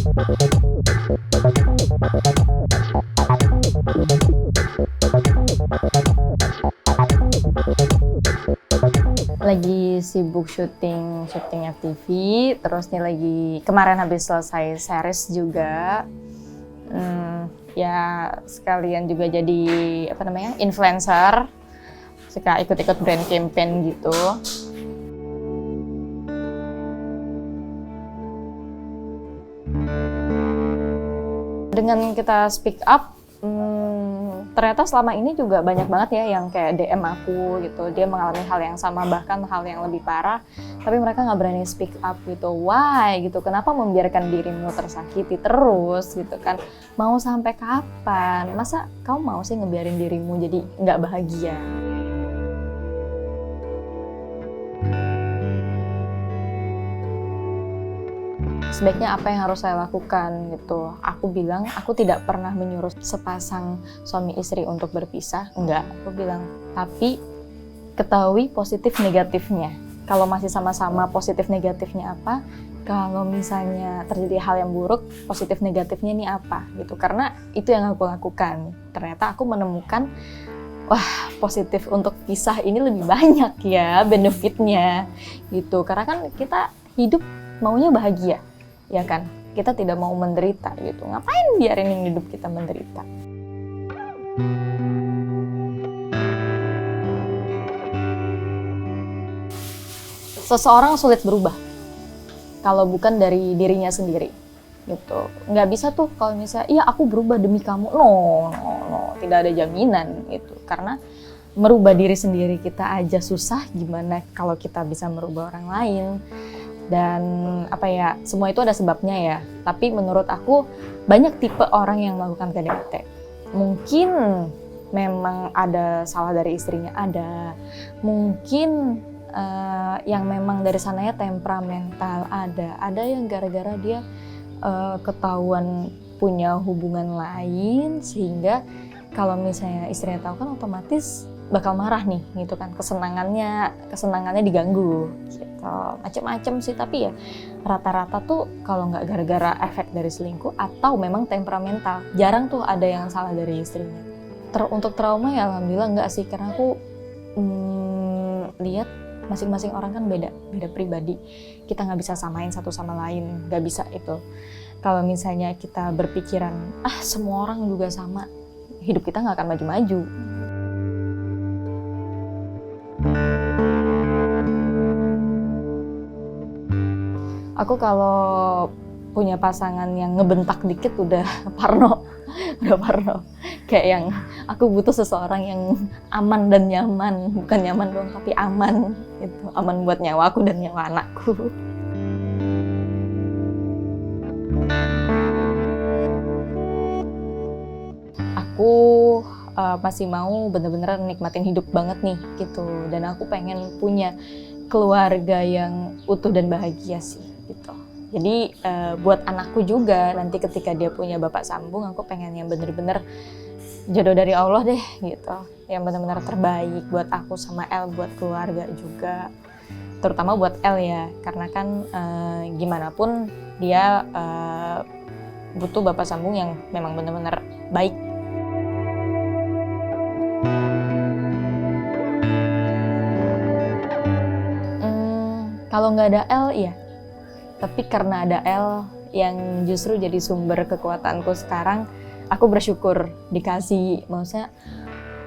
Lagi sibuk syuting FTV, terus nih lagi kemarin habis selesai series juga. Ya sekalian juga jadi influencer, suka ikut-ikut brand campaign gitu. Dengan kita speak up, ternyata selama ini juga banyak banget ya yang kayak DM aku gitu, dia mengalami hal yang sama bahkan hal yang lebih parah, tapi mereka nggak berani speak up gitu. Why gitu? Kenapa membiarkan dirimu tersakiti terus gitu kan? Mau sampai kapan? Masa kamu mau sih ngebiarin dirimu jadi nggak bahagia? Sebaiknya apa yang harus saya lakukan gitu. Aku bilang, aku tidak pernah menyuruh sepasang suami istri untuk berpisah, enggak. Aku bilang, tapi ketahui positif negatifnya. Kalau masih sama-sama positif negatifnya apa, kalau misalnya terjadi hal yang buruk, positif negatifnya ini apa gitu. Karena itu yang aku lakukan. Ternyata aku menemukan, wah positif untuk pisah ini lebih banyak ya benefitnya gitu. Karena kan kita hidup maunya bahagia. Ya kan, kita tidak mau menderita gitu. Ngapain biarin hidup kita menderita? Seseorang sulit berubah kalau bukan dari dirinya sendiri gitu. Nggak bisa tuh kalau misalnya, iya aku berubah demi kamu. No, tidak ada jaminan gitu. Karena merubah diri sendiri kita aja susah, gimana kalau kita bisa merubah orang lain? Dan semua itu ada sebabnya ya. Tapi menurut aku banyak tipe orang yang melakukan KDRT. Mungkin memang ada salah dari istrinya, ada. Mungkin yang memang dari sananya temperamental, ada. Ada yang gara-gara dia ketahuan punya hubungan lain, sehingga kalau misalnya istrinya tahu kan otomatis bakal marah nih gitu kan, kesenangannya diganggu gitu. Macem-macem sih, tapi ya rata-rata tuh kalau nggak gara-gara efek dari selingkuh atau memang temperamental, jarang tuh ada yang salah dari istrinya. Untuk trauma ya alhamdulillah nggak sih, karena aku lihat masing-masing orang kan beda pribadi, kita nggak bisa samain satu sama lain, nggak bisa itu. Kalau misalnya kita berpikiran semua orang juga sama, hidup kita nggak akan maju-maju. Aku kalau punya pasangan yang ngebentak dikit udah parno. Kayak yang aku butuh seseorang yang aman dan nyaman, bukan nyaman doang tapi aman gitu. Aman buat nyawaku dan nyawa anakku. Aku masih mau bener-bener nikmatin hidup banget nih gitu, dan aku pengen punya keluarga yang utuh dan bahagia sih gitu. Jadi buat anakku juga nanti ketika dia punya bapak sambung, aku pengen yang bener-bener jodoh dari Allah deh gitu, yang bener-bener terbaik buat aku sama El, buat keluarga juga, terutama buat El ya, karena kan gimana pun dia butuh bapak sambung yang memang bener-bener baik. Kalau nggak ada El, iya. Tapi karena ada El yang justru jadi sumber kekuatanku sekarang, aku bersyukur dikasih. Maksudnya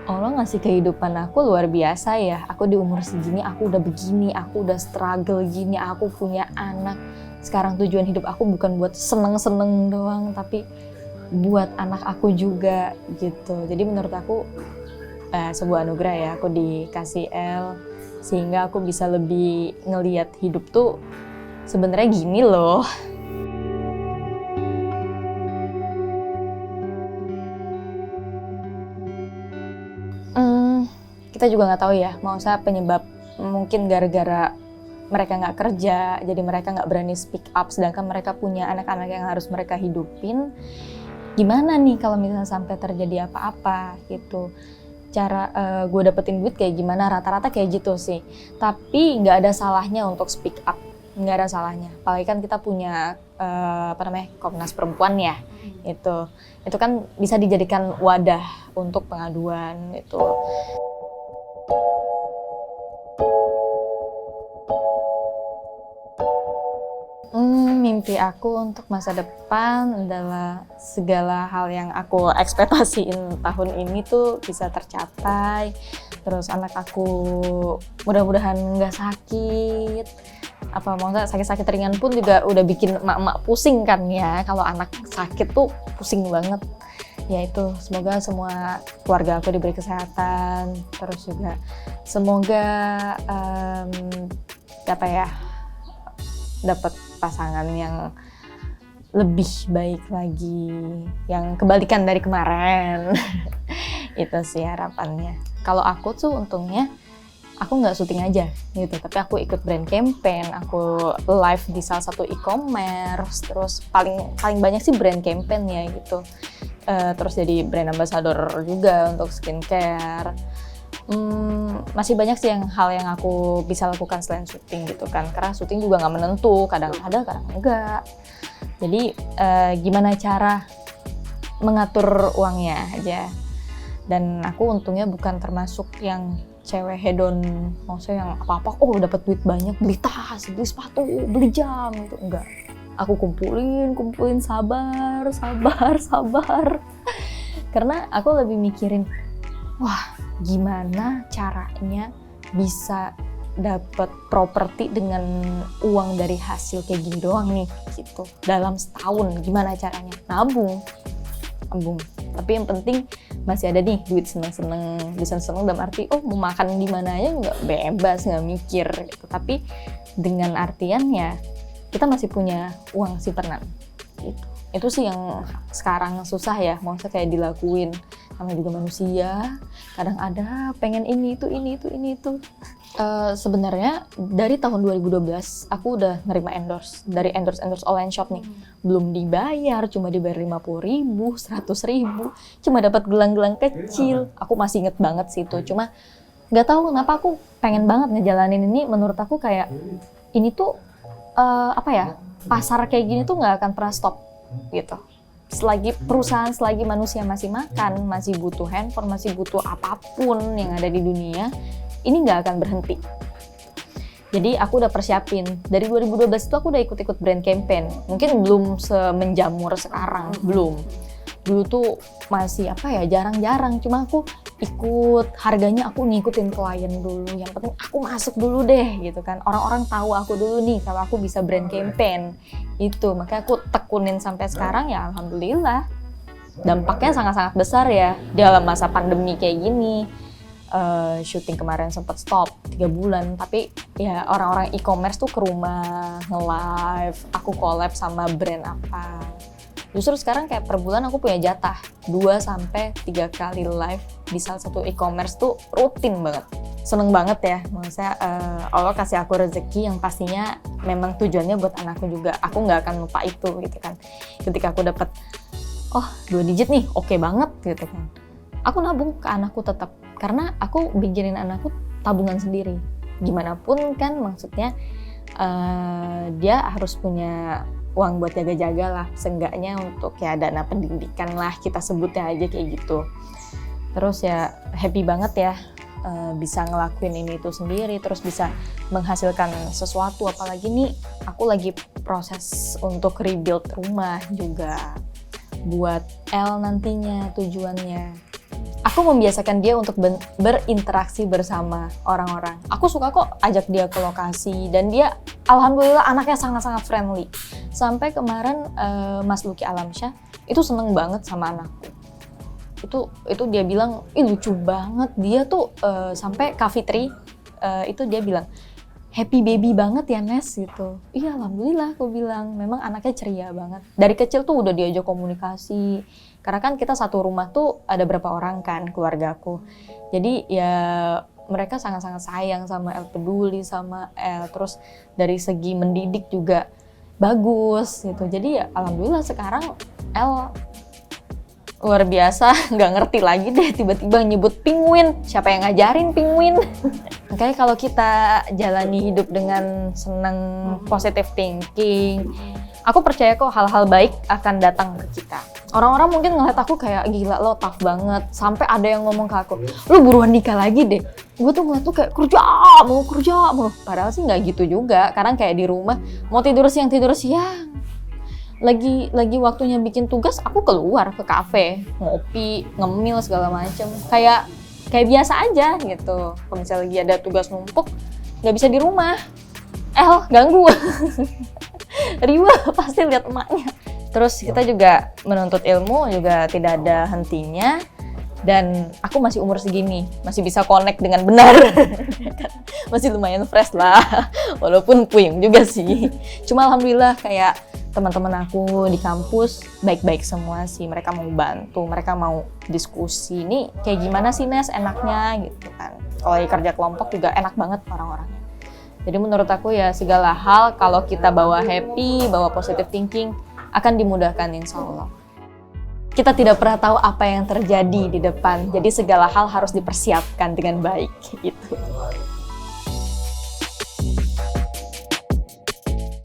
Allah ngasih kehidupan aku luar biasa ya. Aku di umur segini, aku udah begini, aku udah struggle gini, aku punya anak. Sekarang tujuan hidup aku bukan buat seneng-seneng doang, tapi buat anak aku juga gitu. Jadi menurut aku sebuah anugerah ya, aku dikasih El, sehingga aku bisa lebih ngelihat hidup tuh sebenarnya gini loh. Kita juga nggak tahu ya, maksudnya penyebab mungkin gara-gara mereka nggak kerja, jadi mereka nggak berani speak up, sedangkan mereka punya anak-anak yang harus mereka hidupin. Gimana nih kalau misalnya sampai terjadi apa-apa gitu? Cara gue dapetin duit kayak gimana, rata-rata kayak gitu sih. Tapi nggak ada salahnya untuk speak up nggak ada salahnya. Apalagi kan kita punya Komnas Perempuan ya, itu kan bisa dijadikan wadah untuk pengaduan itu. Mimpi aku untuk masa depan adalah segala hal yang aku ekspektasiin tahun ini tuh bisa tercapai. Terus anak aku mudah-mudahan nggak sakit. Maksudnya sakit-sakit ringan pun juga udah bikin emak-emak pusing kan ya. Kalau anak sakit tuh pusing banget. Ya itu, semoga semua keluarga aku diberi kesehatan. Terus juga semoga dapat pasangan yang lebih baik lagi, yang kebalikan dari kemarin. Itu sih harapannya. Kalau aku tuh untungnya aku nggak syuting aja gitu, tapi aku ikut brand campaign, aku live di salah satu e-commerce, terus paling banyak sih brand campaign ya gitu. Terus jadi brand ambassador juga untuk skincare. Masih banyak sih hal yang aku bisa lakukan selain syuting gitu kan, karena syuting juga nggak menentu, kadang ada kadang enggak. Jadi gimana cara mengatur uangnya aja. Dan aku untungnya bukan termasuk yang cewek hedon, maksudnya yang apa-apa dapat duit banyak, beli tas, beli sepatu, beli jam gitu, enggak. Aku kumpulin sabar. Karena aku lebih mikirin, wah gimana caranya bisa dapat properti dengan uang dari hasil kayak gini doang nih gitu dalam setahun, gimana caranya? Nabung. Tapi yang penting masih ada nih duit seneng dalam arti mau makan di mana aja nggak bebas, nggak mikir gitu. Tapi dengan artian ya kita masih punya uang simpanan gitu. Itu sih yang sekarang susah ya, maksudnya kayak dilakuin. Namanya juga manusia, kadang ada pengen ini itu. Sebenarnya dari tahun 2012 aku udah nerima endorse dari endorse online shop nih. Belum dibayar, cuma dibayar 50.000, 100.000, cuma dapat gelang-gelang kecil. Aku masih inget banget sih itu. Cuma nggak tahu kenapa aku pengen banget ngejalanin ini. Menurut aku kayak ini tuh pasar kayak gini tuh nggak akan pernah stop gitu. Selagi manusia masih makan, masih butuh handphone, masih butuh apapun yang ada di dunia, ini nggak akan berhenti. Jadi aku udah persiapin. Dari 2012 itu aku udah ikut brand campaign. Mungkin belum semenjamur sekarang, belum. Dulu tuh masih jarang-jarang. Cuma aku ikut, harganya aku ngikutin klien dulu. Yang penting aku masuk dulu deh gitu kan. Orang-orang tahu aku dulu nih kalau aku bisa brand campaign. Itu, makanya aku tekunin sampai sekarang ya alhamdulillah. Dampaknya sangat-sangat besar ya dalam masa pandemi kayak gini. Syuting kemarin sempat stop 3 bulan, tapi ya orang-orang e-commerce tuh ke rumah, nge-live, aku collab sama brand apa. Justru sekarang kayak per bulan aku punya jatah 2-3 kali live di salah satu e-commerce tuh rutin banget. Seneng banget ya, maksudnya Allah kasih aku rezeki yang pastinya memang tujuannya buat anakku juga. Aku nggak akan lupa itu gitu kan. Ketika aku dapat 2 digit nih, oke banget gitu kan. Aku nabung ke anakku tetap, karena aku bikinin anakku tabungan sendiri. Gimana pun kan maksudnya dia harus punya uang buat jaga-jaga lah, seenggaknya untuk ya dana pendidikan lah, kita sebutnya aja kayak gitu. Terus ya happy banget ya bisa ngelakuin ini itu sendiri, terus bisa menghasilkan sesuatu. Apalagi nih aku lagi proses untuk rebuild rumah juga buat El nantinya tujuannya. Aku membiasakan dia untuk berinteraksi bersama orang-orang. Aku suka kok ajak dia ke lokasi, dan dia alhamdulillah anaknya sangat-sangat friendly. Sampai kemarin Mas Lucky Alamsyah itu seneng banget sama anakku. Itu dia bilang, lucu banget. Dia tuh sampai Kak Fitri itu dia bilang, happy baby banget ya Nes gitu. Iya alhamdulillah aku bilang, memang anaknya ceria banget. Dari kecil tuh udah diajak komunikasi. Karena kan kita satu rumah tuh ada berapa orang kan keluargaku. Jadi ya mereka sangat-sangat sayang sama El, peduli sama El. Terus dari segi mendidik juga bagus gitu. Jadi ya alhamdulillah sekarang El luar biasa, nggak ngerti lagi deh tiba-tiba nyebut penguin. Siapa yang ngajarin penguin? Makanya kalau kita jalani hidup dengan senang, positive thinking, aku percaya kok hal-hal baik akan datang ke kita. Orang-orang mungkin ngeliat aku kayak gila lo tough banget. Sampai ada yang ngomong ke aku, lu buruan nikah lagi deh. Gue tuh ngeliat tuh kayak kerja mulu. Padahal sih nggak gitu juga. Kadang kayak di rumah mau tidur siang. Lagi waktunya bikin tugas, aku keluar ke kafe, ngopi, ngemil segala macem. Kayak biasa aja gitu. Kalau misalnya lagi ada tugas numpuk, nggak bisa di rumah. Ganggu. Riwa pasti lihat emaknya. Terus kita juga menuntut ilmu juga tidak ada hentinya. Dan aku masih umur segini, masih bisa connect dengan benar. Masih lumayan fresh lah, walaupun puyeng juga sih. Cuma alhamdulillah kayak teman-teman aku di kampus baik-baik semua sih. Mereka mau bantu, mereka mau diskusi. Ini kayak gimana sih Nes enaknya gitu kan. Kalau kerja kelompok juga enak banget orang-orangnya. Jadi menurut aku ya segala hal kalau kita bawa happy, bawa positive thinking akan dimudahkan insya Allah. Kita tidak pernah tahu apa yang terjadi di depan, jadi segala hal harus dipersiapkan dengan baik gitu.